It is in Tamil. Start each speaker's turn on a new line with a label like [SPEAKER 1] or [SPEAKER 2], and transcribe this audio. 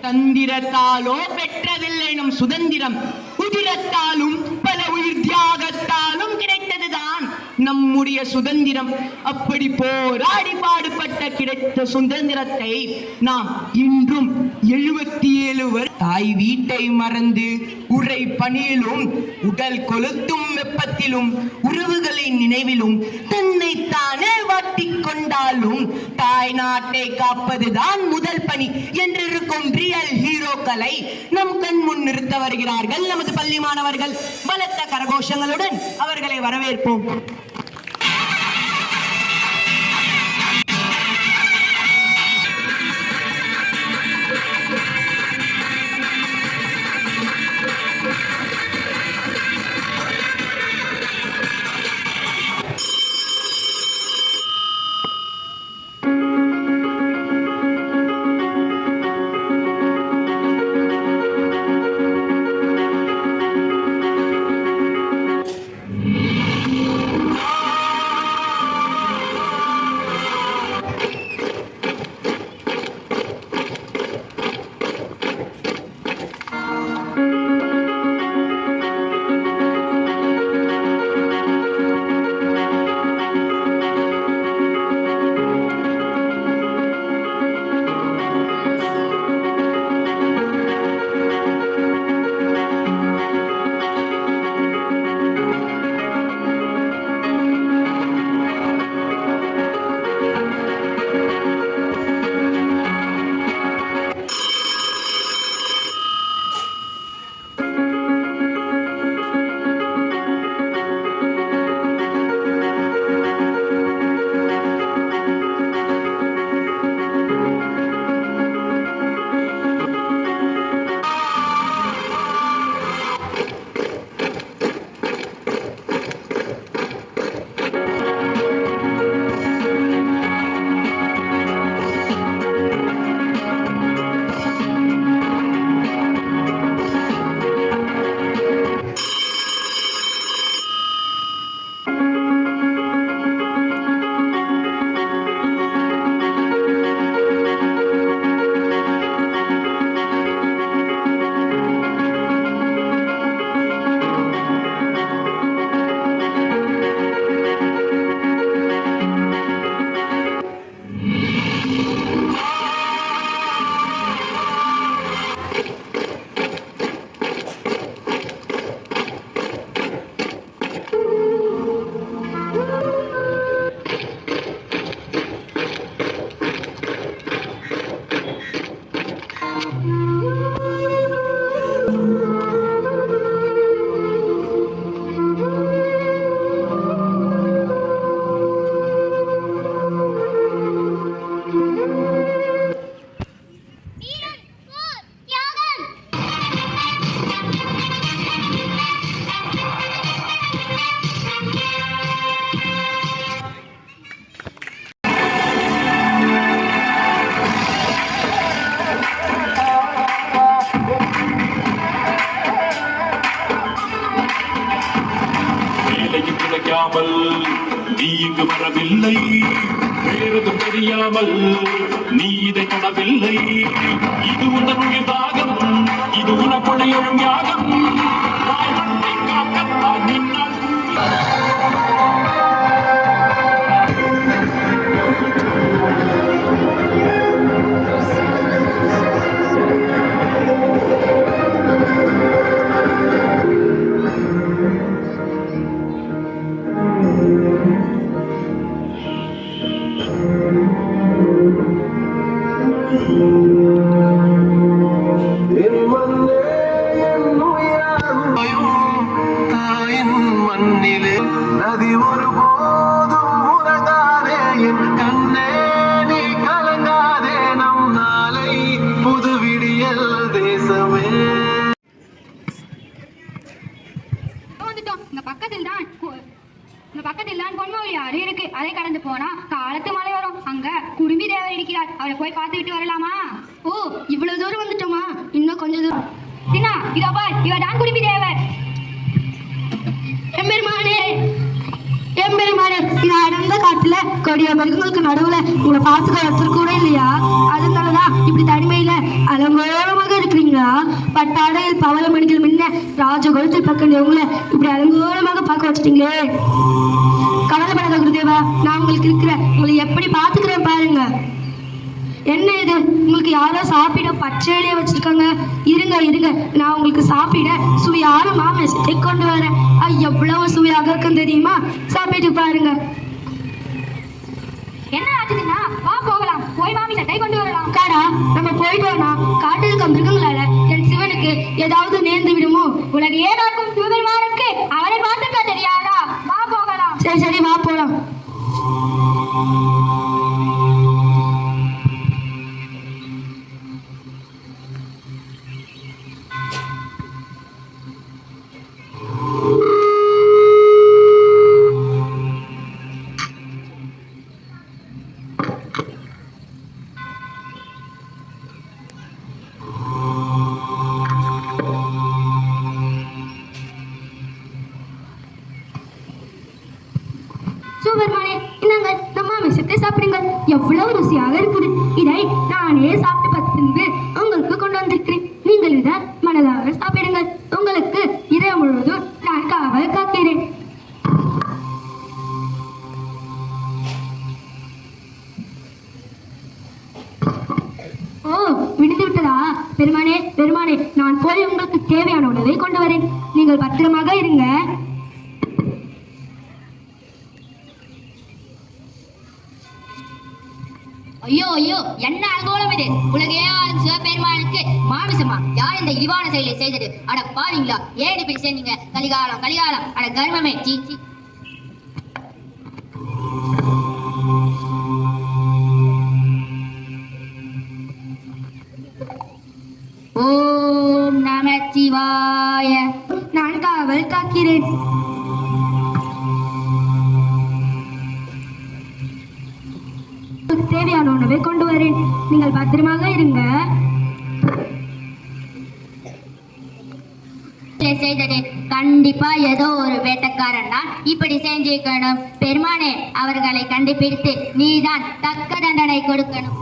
[SPEAKER 1] தந்திரத்தாலோ பெற்றதில்லை நம் சுதந்திரம், உதிரத்தாலும் பல உயிர் தியாகத்தாலும் கிடைத்ததுதான் நம்முடைய சுதந்திரம். அப்படி போராடி பாடுபட்ட கிடைத்த சுதந்திரத்தை நாம் இன்றும் 77 தாய் வீட்டை மறந்து உரை பணியிலும் உடல் கொளுத்தும் வெப்பத்திலும் உறவுகளின் நினைவிலும் தன்னை தானே வாட்டிக் கொண்டாலும் தாய் நாட்டை காப்பதுதான் முதல் பணி என்றிருக்கும் ரியல் ஹீரோக்களை நம் கண் முன் நிறுத்த வருகிறார்கள் நமது பள்ளி மாணவர்கள். பலத்த கரகோஷங்களுடன் அவர்களை வரவேற்போம்.
[SPEAKER 2] தெரியவில்லை, வேறெதும் தெரியாமல் நீ இதை தொடவில்லை. இது உன்னுடைய தாகம், இது உனக்குள்ள எழும் யாகம். தாய்மண்ணை காக்கத்தான் நின்னால்
[SPEAKER 3] நதி ஒரு போதும் உறங்காதே என் கண்ணே, நீ கலங்காதே, நம் நாளை புது விடியல் தேசமே.
[SPEAKER 4] வந்துட்டோம். இந்த பக்கத்தில் தான் பொன்மொழி ஆறு இருக்கு. அதை கடந்து போனா காலத்து மலை வரும். அங்க குடும்பி தேவர் இருக்கிறார். அவரை போய் பார்த்து விட்டு வரலாமா? ஓ, இவ்வளவு தூரம் வந்துட்டோமா? இன்னும் கொஞ்சம் தூரம். தினா, இதோ பார், இவர் தான் குடும்பி தேவர். எம்பெருமானே, எம்பெருமானே, இது அடர்ந்த காட்டுல கொடிய மிருகங்களுக்கு நடுவுல உங்களை பார்த்துக்க ஒருத்தர் கூட இல்லையா? அதனாலதான் இப்படி தனிமையில அலங்கோலமாக இருக்கிறீங்களா? பட்டாடையில் பவள மணிகள் முன்ன ராஜகோலத்தில் பக்கம் உங்களை இப்படி அலங்கோலமாக பார்க்க வச்சுட்டீங்களே. கவலைப்படாத குருதேவா, நான் உங்களுக்கு உங்களை எப்படி பார்த்துக்கிறேன் பாருங்க. என்ன இது, உங்களுக்கு யாரோ சாப்பிட பச்சையிலேயே வச்சிருக்காங்க. இருங்க இருங்க, நான் உங்களுக்கு சாப்பிட சுவையான மாமிசத்தை கொண்டு வரேன். எவ்வளவு சுவையாக இருக்குன்னு தெரியுமா? சாப்பிட்டு பாருங்க. என்ன ஆச்சுன்னா, வா போகலாம், போய் மாமிசத்தை கொண்டு வரலாம். காடா, நம்ம போயிட்டு வரலாம். காட்டில் இருக்க மிருகங்களால என் சிவனுக்கு ஏதாவது நேர்ந்து விடுமோ? உலகையே காக்கும் சிவபெருமானுக்கு அவரை பார்த்துக்க தெரியாதா? வா போகலாம். சரி சரி, வா போலாம். சூப்பர்மானே, இந்தாங்க நம்ம விஷயத்தை சாப்பிடுங்கள். எவ்வளவு ருசியாக இருக்குது. இதை நானே சாப்பிட்டு பார்த்து உங்களுக்கு கொண்டு வந்திருக்கிறேன். நீங்கள் இதை மனதாக சாப்பிடுங்கள். உங்களுக்கு இரவு முழுவதும் நான் காவல் காக்கிறேன். ஓ, விடுத்து விட்டதா? பெருமானே பெருமானே, நான் போய் உங்களுக்கு தேவையான உணவை கொண்டு வரேன். நீங்கள் பத்திரமாக இருங்க.
[SPEAKER 5] ஐயோ ஐயோ, என்ன அலங்கோலம் இது! உலகையே ஆளும் சிவபெருமானுக்கு மாமிசமா? யார் இந்த இழிவான செயலை செய்தது? அட பாவீங்களா, ஏன் இப்படி சேர்ந்தீங்க? கலிகாலம் கலிகாலம், அட கர்மமே, சீ சீ. ஓம் நமச்சிவாய.
[SPEAKER 4] நான் காவல் காக்கிறேன். தேவையான உணவை கொண்டு வரேன். நீங்கள் பத்திரமாக இருங்க.
[SPEAKER 5] செய்தது கண்டிப்பா ஏதோ ஒரு வேட்டக்காரன் தான் இப்படி செஞ்சிருக்கணும். பெருமானே, அவர்களை கண்டுபிடித்து நீதான் தக்க தண்டனை கொடுக்கணும்.